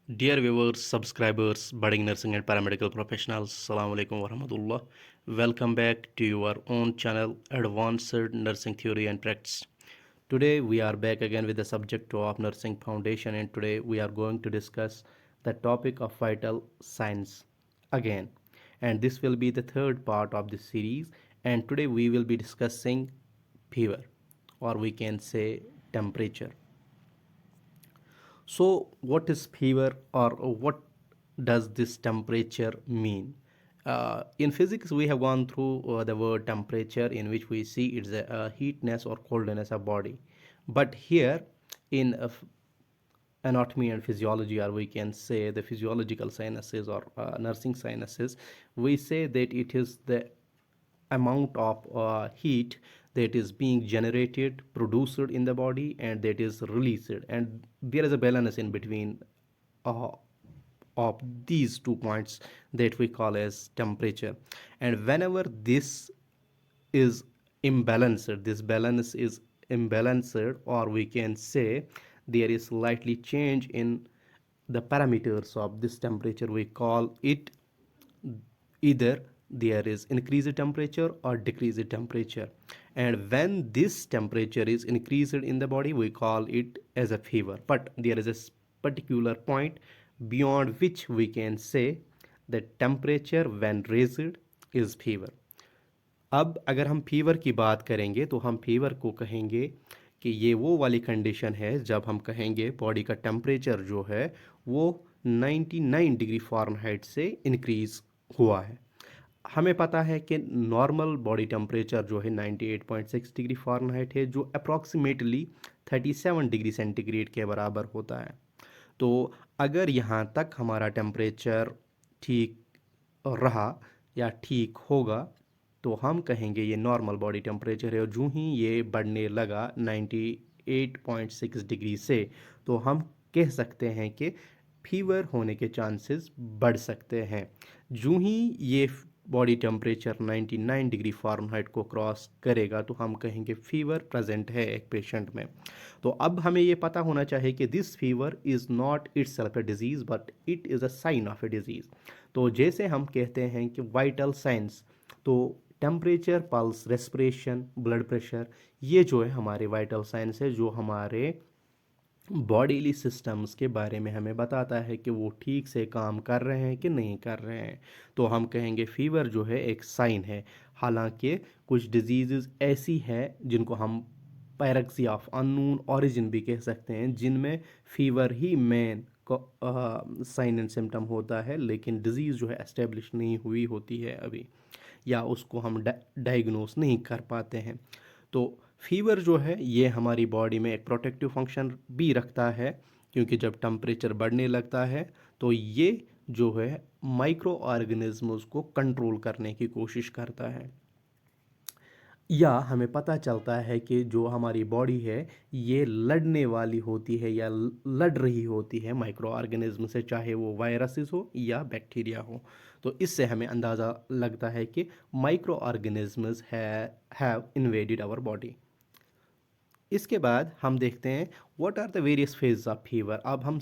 Dear viewers, subscribers, budding nursing and paramedical professionals, Assalamu alaikum warahmatullah. Welcome back to your own channel, Advanced Nursing Theory and Practice. Today we are back again with the subject of Nursing Foundation, and today we are going to discuss the topic of vital signs again. And this will be the third part of this series. And today we will be discussing fever, or we can say temperature. So, what is fever, or what does this temperature mean? In physics, we have gone through the word temperature, in which we see it's a heatness or coldness of body. But here, in anatomy and physiology, or we can say the physiological sciences or nursing sciences, we say that it is the amount of heat that is being generated, produced in the body, and that is released, and there is a balance in between uh, of these 2 points that we call as temperature. And whenever is this balance is imbalanced, or we can say there is slightly change in the parameters of this temperature, we call it either there is increased temperature or decreased temperature. And when this temperature is increased in the body, we call it as a fever. But there is a particular point beyond which we can say that temperature when raised is fever. अब अगर हम fever की बात करेंगे तो हम fever को कहेंगे कि ये वो वाली कंडीशन है जब हम कहेंगे बॉडी का टेम्परेचर जो है वो 99 डिग्री फ़ारेनहाइट से इंक्रीज़ हुआ है। हमें पता है कि नॉर्मल बॉडी टेम्परेचर जो है 98.6 डिग्री फ़ारेनहाइट है, जो अप्रॉक्सीमेटली 37 डिग्री सेंटीग्रेड के बराबर होता है। तो अगर यहाँ तक हमारा टेम्परेचर ठीक रहा या ठीक होगा तो हम कहेंगे ये नॉर्मल बॉडी टेम्परेचर है, और जो ही ये बढ़ने लगा 98.6 डिग्री से, तो हम कह सकते हैं कि फीवर होने के चांसेस बढ़ सकते हैं। जो ही ये बॉडी टेम्परेचर 99 डिग्री फ़ारेनहाइट को क्रॉस करेगा तो हम कहेंगे फीवर प्रेजेंट है एक पेशेंट में। तो अब हमें ये पता होना चाहिए कि this fever is not itself a disease, but it is a sign of a disease. तो जैसे हम कहते हैं कि वाइटल साइंस, तो temperature, pulse, respiration, blood pressure, ये जो है हमारे वाइटल साइंस है, जो हमारे बॉडीली सिस्टम्स के बारे में हमें बताता है कि वो ठीक से काम कर रहे हैं कि नहीं कर रहे हैं। तो हम कहेंगे फीवर जो है एक साइन है। हालांकि कुछ डिजीज़ ऐसी है जिनको हम पायरेक्सी ऑफ अननोन ओरिजिन भी कह सकते हैं, जिनमें फीवर ही मेन साइन एंड सिम्टम होता है, लेकिन डिज़ीज़ जो है एस्टेब्लिश नहीं हुई होती है अभी, या उसको हम डायग्नोस नहीं कर पाते हैं। तो फीवर जो है ये हमारी बॉडी में एक प्रोटेक्टिव फंक्शन भी रखता है, क्योंकि जब टेम्परेचर बढ़ने लगता है तो ये जो है माइक्रो ऑर्गेनिज्म्स को कंट्रोल करने की कोशिश करता है। या हमें पता चलता है कि जो हमारी बॉडी है ये लड़ने वाली होती है या लड़ रही होती है माइक्रो ऑर्गेनिज्म से, चाहे वो वायरसेस हो या बैक्टीरिया हो। तो इससे हमें अंदाज़ा लगता है कि micro organisms have invaded our body. इसके बाद हम देखते हैं what are the various phase of fever. अब हम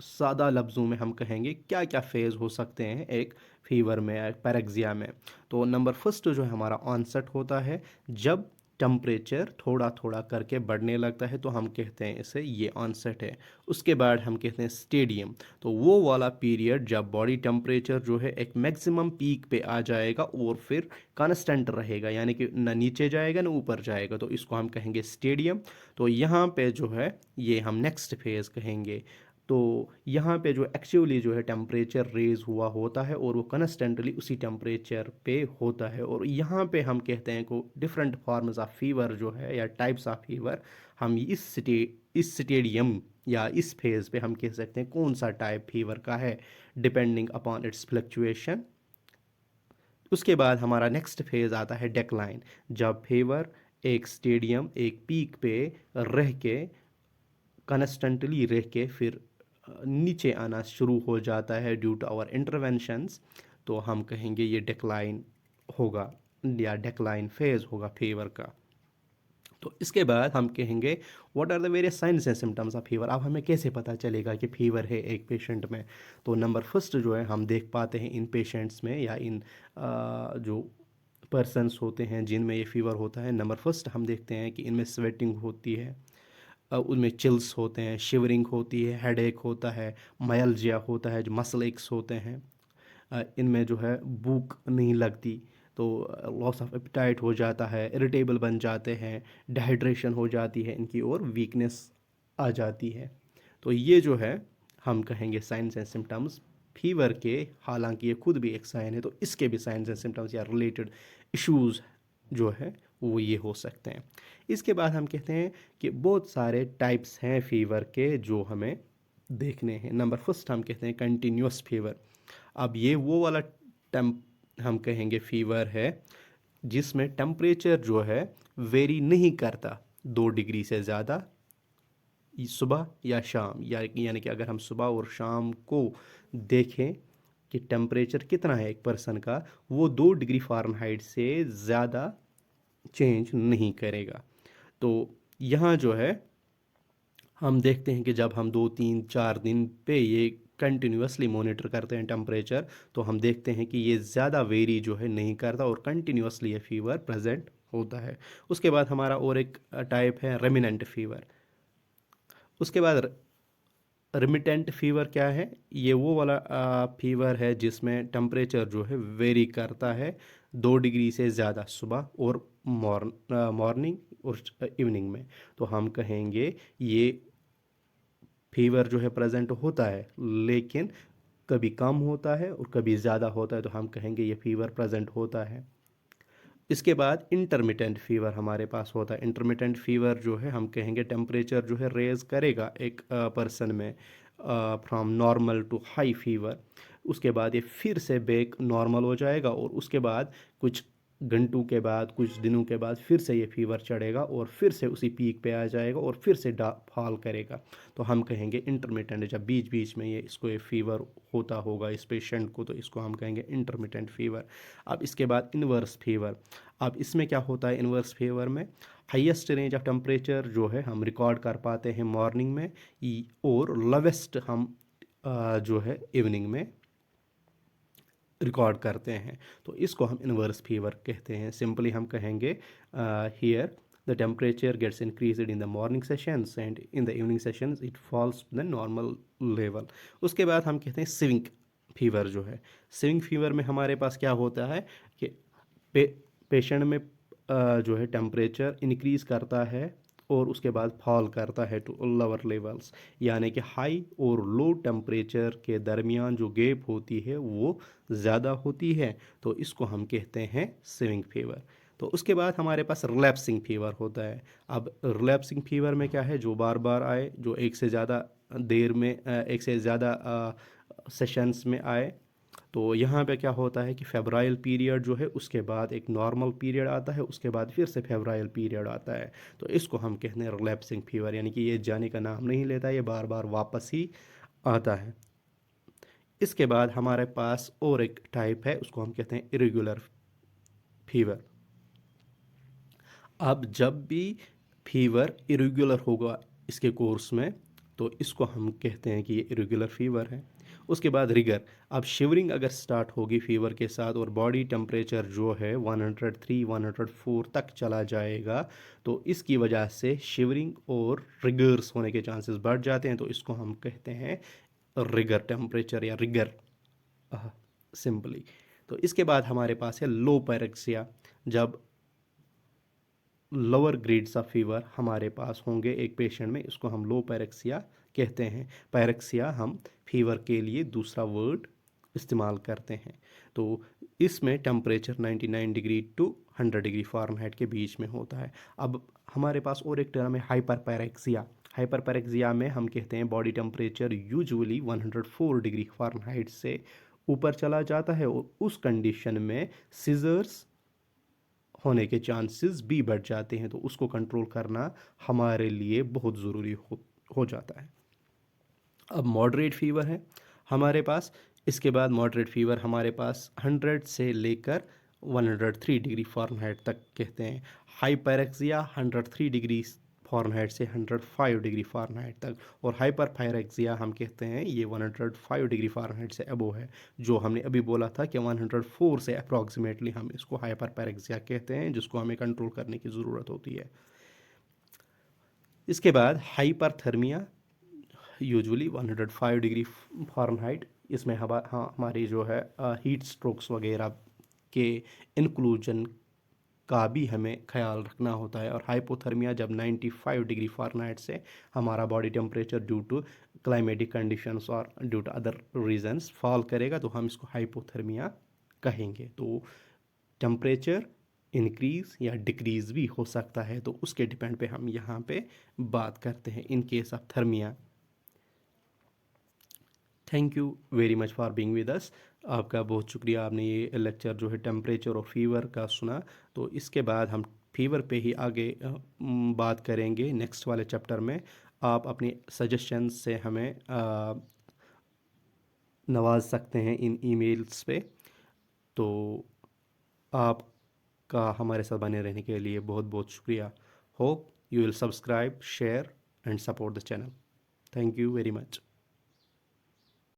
सादा लफ्ज़ों में हम कहेंगे क्या क्या फेज़ हो सकते हैं एक फीवर में, एक पैरेक्सिया में। तो नंबर फर्स्ट जो है हमारा ऑनसेट होता है, जब टेम्परेचर थोड़ा थोड़ा करके बढ़ने लगता है तो हम कहते हैं इसे ये ऑनसेट है। उसके बाद हम कहते हैं स्टेडियम, तो वो वाला पीरियड जब बॉडी टेम्परेचर जो है एक मैक्सिमम पीक पे आ जाएगा और फिर कांस्टेंट रहेगा, यानी कि ना नीचे जाएगा ना ऊपर जाएगा, तो इसको हम कहेंगे स्टेडियम। तो यहाँ पे जो है ये हम नेक्स्ट फेज़ कहेंगे। तो यहाँ पे जो एक्चुअली जो है टेम्परेचर रेज हुआ होता है और वो कंस्टेंटली उसी टेम्परेचर पे होता है, और यहाँ पे हम कहते हैं को डिफरेंट फॉर्म्स ऑफ फीवर जो है या टाइप्स ऑफ फीवर, हम इस स्टेडियम या इस फेज़ पे हम कह सकते हैं कौन सा टाइप फीवर का है, डिपेंडिंग अपॉन इट्स फ्लक्चुएशन। उसके बाद हमारा नेक्स्ट फेज़ आता है डेक्लाइन, जब फीवर एक स्टेडियम, एक पीक पे रह के, कंस्टेंटली रह के फिर नीचे आना शुरू हो जाता है ड्यू टू आवर इंटरवेंशंस, तो हम कहेंगे ये डिक्लाइन होगा या डिक्लाइन फेज़ होगा फीवर का। तो इसके बाद हम कहेंगे what are the various signs and symptoms of fever. अब हमें कैसे पता चलेगा कि फीवर है एक पेशेंट में। तो नंबर फर्स्ट जो है हम देख पाते हैं इन पेशेंट्स में या इन जो पर्सनस होते हैं जिनमें ये फीवर होता है, नंबर फर्स्ट हम देखते हैं कि इनमें स्वेटिंग होती है, उनमें चिल्स होते हैं, शिवरिंग होती है, हेडेक होता है, मायल्जिया होता है, जो मसल एक्स होते हैं, इनमें जो है भूख नहीं लगती, तो लॉस ऑफ एपिटाइट हो जाता है, इरिटेबल बन जाते हैं, डिहाइड्रेशन हो जाती है इनकी और वीकनेस आ जाती है। तो ये जो है हम कहेंगे साइंस एंड सिम्टम्स फीवर के। हालांकि ये खुद भी एक साइन है, तो इसके भी साइंस एंड सिम्टम्स या रिलेटेड इश्यूज जो है वो ये हो सकते हैं। इसके बाद हम कहते हैं कि बहुत सारे टाइप्स हैं फीवर के जो हमें देखने हैं। नंबर फर्स्ट हम कहते हैं कंटिन्यूस फीवर। अब ये वो वाला टेम्प हम कहेंगे फीवर है जिसमें टेम्परेचर जो है वेरी नहीं करता 2 डिग्री से ज़्यादा सुबह या शाम, या यानी कि अगर हम सुबह और शाम को देखें कि टेम्परेचर कितना है एक पर्सन का, वो 2 डिग्री फ़ारेनहाइट से ज़्यादा चेंज नहीं करेगा। तो यहाँ जो है हम देखते हैं कि जब हम 2 3 4 दिन पे ये कंटिन्यूसली मॉनिटर करते हैं टेम्परेचर, तो हम देखते हैं कि ये ज़्यादा वेरी जो है नहीं करता और कंटिन्यूसली ये फीवर प्रेजेंट होता है। उसके बाद हमारा और एक टाइप है रेमिनेंट फीवर। उसके बाद रिमिटेंट फीवर क्या है? ये वो वाला फीवर है जिसमें टेम्परेचर जो है वेरी करता है 2 डिग्री से ज़्यादा सुबह और मॉर्निंग और इवनिंग में। तो हम कहेंगे ये फीवर जो है प्रेजेंट होता है, लेकिन कभी कम होता है और कभी ज़्यादा होता है, तो हम कहेंगे ये फीवर प्रेजेंट होता है। इसके बाद इंटरमिटेंट फीवर हमारे पास होता है। इंटरमिटेंट फीवर जो है हम कहेंगे टेम्परेचर जो है रेज करेगा एक पर्सन में from normal to high fever. उसके बाद ये फिर से बैक नॉर्मल हो जाएगा और उसके बाद कुछ घंटों के बाद, कुछ दिनों के बाद फिर से ये फीवर चढ़ेगा और फिर से उसी पीक पे आ जाएगा और फिर से फॉल करेगा। तो हम कहेंगे इंटरमिटेंट। जब बीच बीच में ये फीवर होता होगा इस पेशेंट को, तो इसको हम कहेंगे इंटरमिटेंट फीवर। अब इसके बाद इन्वर्स फीवर। अब इसमें क्या होता है इन्वर्स फीवर में? हाईएस्ट रेंज ऑफ टेम्परेचर जो है हम रिकॉर्ड कर पाते हैं मॉर्निंग में और लोवेस्ट हम जो है इवनिंग में रिकॉर्ड करते हैं। तो इसको हम इन्वर्स फीवर कहते हैं। सिंपली हम कहेंगे here the temperature gets increased in the morning sessions and in the evening sessions it falls to the normal level. उसके बाद हम कहते हैं स्विंग फीवर जो है। स्विंग फीवर में हमारे पास क्या होता है कि पेशेंट में जो है टेम्परेचर इंक्रीज करता है और उसके बाद फॉल करता है टू लोअर लेवल्स, यानी कि हाई और लो टेम्परेचर के दरमियान जो गैप होती है वो ज़्यादा होती है। तो इसको हम कहते हैं स्विंग फीवर। तो उसके बाद हमारे पास रिलैप्सिंग फीवर होता है। अब रिलैप्सिंग फीवर में क्या है? जो बार बार आए, जो एक से ज़्यादा देर में एक से ज़्यादा सेशंस में आए। तो यहाँ पे क्या होता है कि फेब्राइल पीरियड जो है उसके बाद एक नॉर्मल पीरियड आता है, उसके बाद फिर से फेब्राइल पीरियड आता है। तो इसको हम कहते हैं रिलैप्सिंग फीवर, यानी कि ये जाने का नाम नहीं लेता, ये बार बार वापस ही आता है। इसके बाद हमारे पास और एक टाइप है, उसको हम कहते हैं इरेगुलर फीवर। अब जब भी फीवर इरेगुलर होगा इसके कोर्स में, तो इसको हम कहते हैं कि ये इरेगुलर फीवर है। उसके बाद रिगर। अब शिवरिंग अगर स्टार्ट होगी फीवर के साथ और बॉडी टेम्परेचर जो है 103 104 तक चला जाएगा, तो इसकी वजह से शिवरिंग और रिगर्स होने के चांसेस बढ़ जाते हैं। तो इसको हम कहते हैं रिगर टेम्परेचर या रिगर सिंपली। तो इसके बाद हमारे पास है लो पायरेक्सिया। जब लोअर ग्रेड्स ऑफ फीवर हमारे पास होंगे एक पेशेंट में, इसको हम लो पायरेक्सिया कहते हैं। पायरेक्सिया हम फीवर के लिए दूसरा वर्ड इस्तेमाल करते हैं। तो इसमें temperature 99 degree to 100 degree Fahrenheit के बीच में होता है। अब हमारे पास और एक टर्म है हाइपर पायरेक्सिया। हाइपर पायरेक्सिया में हम कहते हैं body temperature usually 104 degree Fahrenheit से ऊपर चला जाता है और उस कंडीशन में सीजर्स होने के चांसेस भी बढ़ जाते हैं। तो उसको कंट्रोल करना हमारे लिए बहुत ज़रूरी हो जाता है। अब मॉडरेट फीवर है हमारे पास। इसके बाद मॉडरेट फीवर हमारे पास 100 से लेकर 103 डिग्री फ़ारेनहाइट तक कहते हैं। हाइपरक्सिया 103 डिग्री फ़ारेनहाइट से 105 डिग्री फ़ारेनहाइट तक, और हाइपरपायरेक्सिया हम कहते हैं ये 105 डिग्री फ़ारेनहाइट से अबव है। जो हमने अभी बोला था कि 104 से अप्रॉक्सीमेटली हम इसको हाइपरपायरेक्सिया कहते हैं, जिसको हमें कंट्रोल करने की ज़रूरत होती है। इसके बाद हाइपरथर्मिया, यूजुअली 105 डिग्री फ़ारेनहाइट। इसमें हमारी जो है हीट स्ट्रोक्स वगैरह के इंक्लूजन का भी हमें ख्याल रखना होता है। और हाइपोथर्मिया जब 95 डिग्री फ़ारेनहाइट से हमारा body temperature due to climatic conditions और due to other reasons fall करेगा, तो हम इसको हाइपोथर्मिया कहेंगे। तो टेम्परेचर इंक्रीज़ या डिक्रीज़ भी हो सकता है, तो उसके डिपेंड पे हम यहाँ पे बात करते हैं इन केस ऑफ थर्मिया। Thank you very much for being with us. आपका बहुत शुक्रिया, आपने ये लेक्चर जो है टेम्परेचर और फीवर का सुना। तो इसके बाद हम फीवर पे ही आगे बात करेंगे नेक्स्ट वाले चैप्टर में। आप अपनी सजेशंस से हमें नवाज सकते हैं इन ईमेल्स पे। तो आपका हमारे साथ बने रहने के लिए बहुत बहुत शुक्रिया। Hope you will subscribe, share and support the channel. Thank you very much.